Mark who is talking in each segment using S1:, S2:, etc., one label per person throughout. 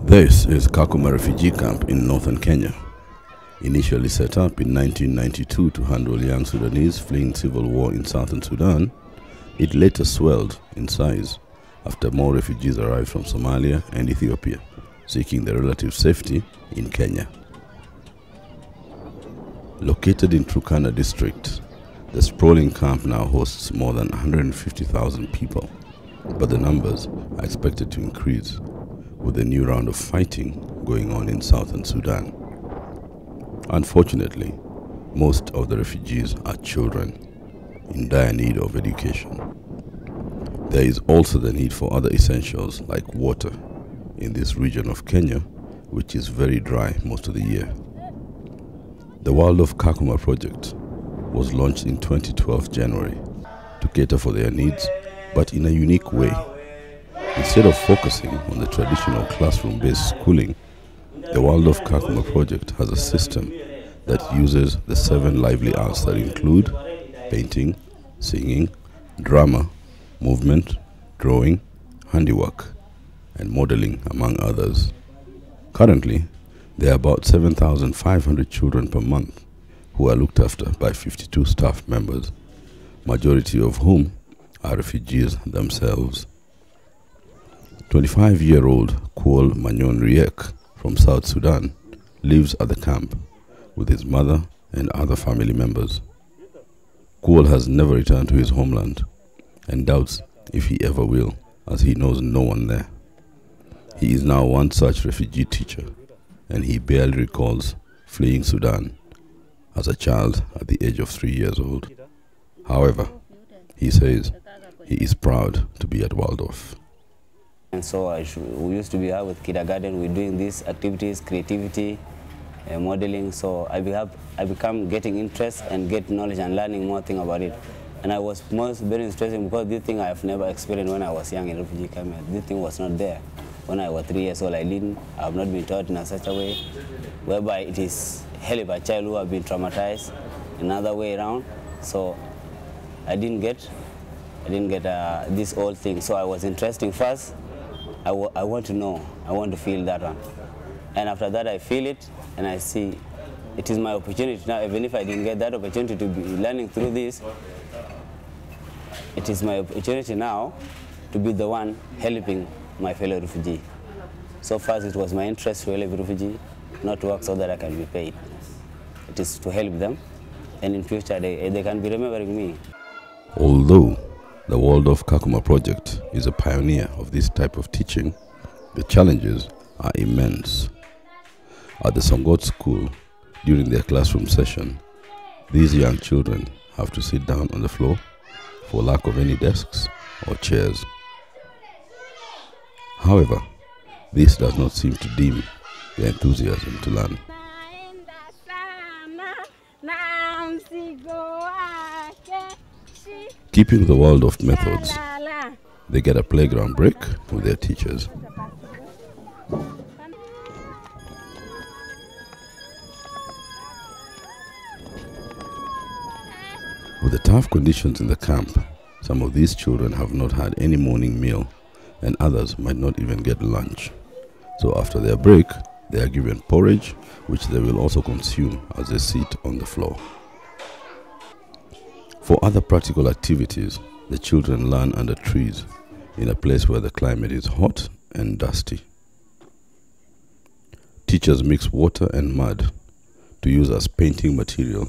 S1: This is Kakuma Refugee Camp in northern Kenya. Initially set up in 1992 to handle young Sudanese fleeing civil war in southern Sudan, it later swelled in size after more refugees arrived from Somalia and Ethiopia, seeking their relative safety in Kenya. Located in Turkana district, the sprawling camp now hosts more than 150,000 people, but the numbers are expected to increase with a new round of fighting going on in southern Sudan. Unfortunately, most of the refugees are children in dire need of education. There is also the need for other essentials like water in this region of Kenya, which is very dry most of the year. The Waldorf Kakuma Project was launched in 2012 January to cater for their needs, but in a unique way. Instead of focusing on the traditional classroom-based schooling, the Waldorf Kakuma Project has a system that uses the 7 lively arts that include painting, singing, drama, movement, drawing, handiwork, and modeling, among others. Currently, there are about 7,500 children per month who are looked after by 52 staff members, majority of whom are refugees themselves. 25-year-old Kuol Manyon Riek from South Sudan lives at the camp with his mother and other family members. Kuol has never returned to his homeland and doubts if he ever will, as he knows no one there. He is now one such refugee teacher, and he barely recalls fleeing Sudan as a child at the age of 3 years old. However, he says he is proud to be at Waldorf.
S2: And so we used to be out with kindergarten. We're doing these activities, creativity, modeling. So I become getting interest and get knowledge and learning more thing about it. And I was very interesting because this thing I have never experienced when I was young in refugee camp. This thing was not there when I was 3 years old. I have not been taught in such a way whereby it is help a child who have been traumatized another way around. So I didn't get this whole thing. So I was interested first. I want to know, I want to feel that one. And after that I feel it and I see it is my opportunity now. Even if I didn't get that opportunity to be learning through this, it is my opportunity now to be the one helping my fellow refugee. So first it was my interest to help refugee, not to work so that I can be paid. It is to help them, and in future they can be remembering me.
S1: Although the Waldorf Kakuma Project is a pioneer of this type of teaching, the challenges are immense. At the Songot school, during their classroom session, these young children have to sit down on the floor for lack of any desks or chairs. However, this does not seem to dim their enthusiasm to learn. Keeping the Waldorf methods, they get a playground break with their teachers. With the tough conditions in the camp, some of these children have not had any morning meal, and others might not even get lunch. So after their break, they are given porridge, which they will also consume as they sit on the floor. For other practical activities, the children learn under trees in a place where the climate is hot and dusty. Teachers mix water and mud to use as painting material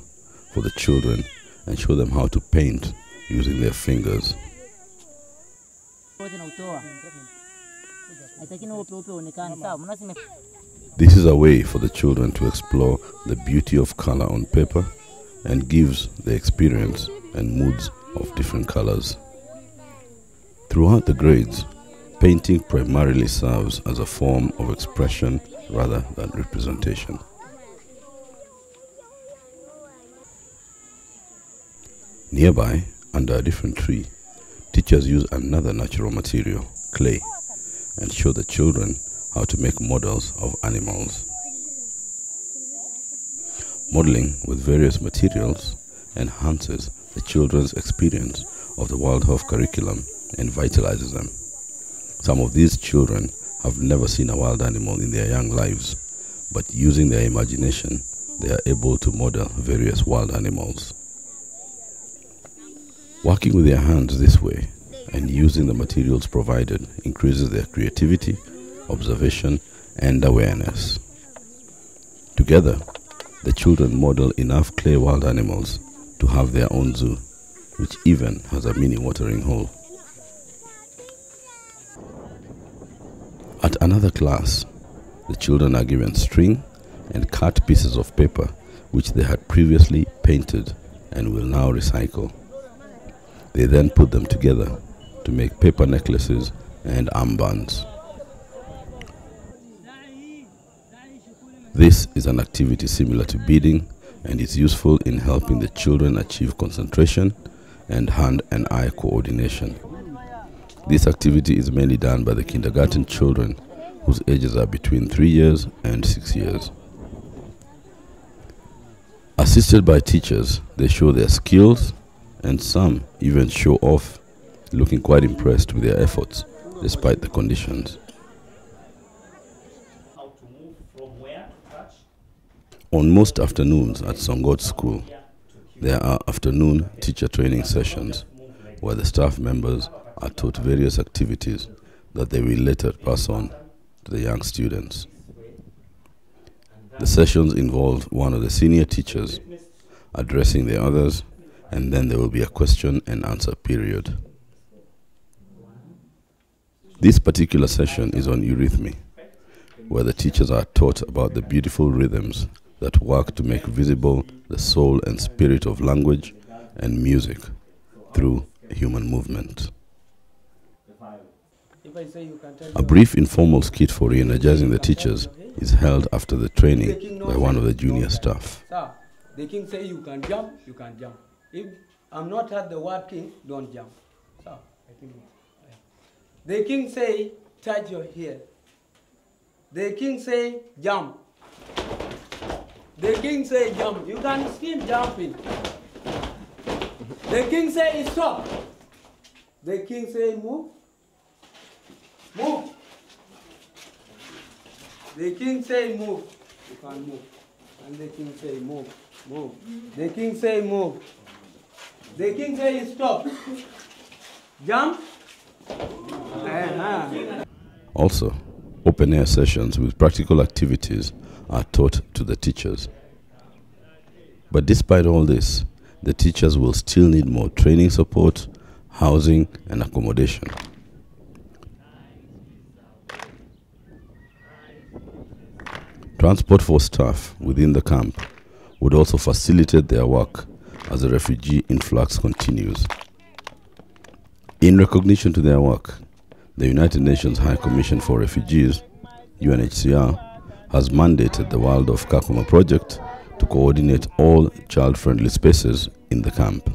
S1: for the children and show them how to paint using their fingers. This is a way for the children to explore the beauty of color on paper and gives the experience and moods of different colors. Throughout the grades, painting primarily serves as a form of expression rather than representation. Nearby, under a different tree, teachers use another natural material, clay, and show the children how to make models of animals. Modeling with various materials enhances the children's experience of the Waldorf curriculum and vitalizes them. Some of these children have never seen a wild animal in their young lives, but using their imagination, they are able to model various wild animals. Working with their hands this way and using the materials provided increases their creativity, observation, and awareness. Together, the children model enough clay wild animals to have their own zoo, which even has a mini watering hole. At another class, the children are given string and cut pieces of paper which they had previously painted and will now recycle. They then put them together to make paper necklaces and armbands. This is an activity similar to beading and is useful in helping the children achieve concentration and hand and eye coordination. This activity is mainly done by the kindergarten children whose ages are between 3 years and 6 years. Assisted by teachers, they show their skills and some even show off, looking quite impressed with their efforts despite the conditions. On most afternoons at Songot School, there are afternoon teacher training sessions where the staff members are taught various activities that they will later pass on to the young students. The sessions involve one of the senior teachers addressing the others, and then there will be a question and answer period. This particular session is on eurythmy, where the teachers are taught about the beautiful rhythms that work to make visible the soul and spirit of language and music through human movement. A brief informal skit for re-energizing the teachers is held after the training by one of the junior staff.
S3: The king say you can jump, you can jump. If I'm not at the word king, don't jump. So, the king say touch your heel. The king say jump. The king say jump. You can still jumping. The king say stop. The king say move. Move. The king say move. You can move. And the king say move. Move. The king say move. The king say stop. Jump.
S1: Also, open-air sessions with practical activities are taught to the teachers. But despite all this, the teachers will still need more training support, housing, and accommodation. Transport for staff within the camp would also facilitate their work as the refugee influx continues. In recognition to their work, the United Nations High Commission for Refugees, UNHCR, has mandated the Waldorf Kakuma Project to coordinate all child-friendly spaces in the camp.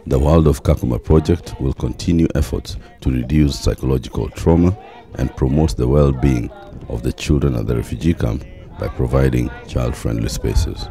S1: The Waldorf Kakuma Project will continue efforts to reduce psychological trauma and promote the well-being of the children at the refugee camp by providing child-friendly spaces.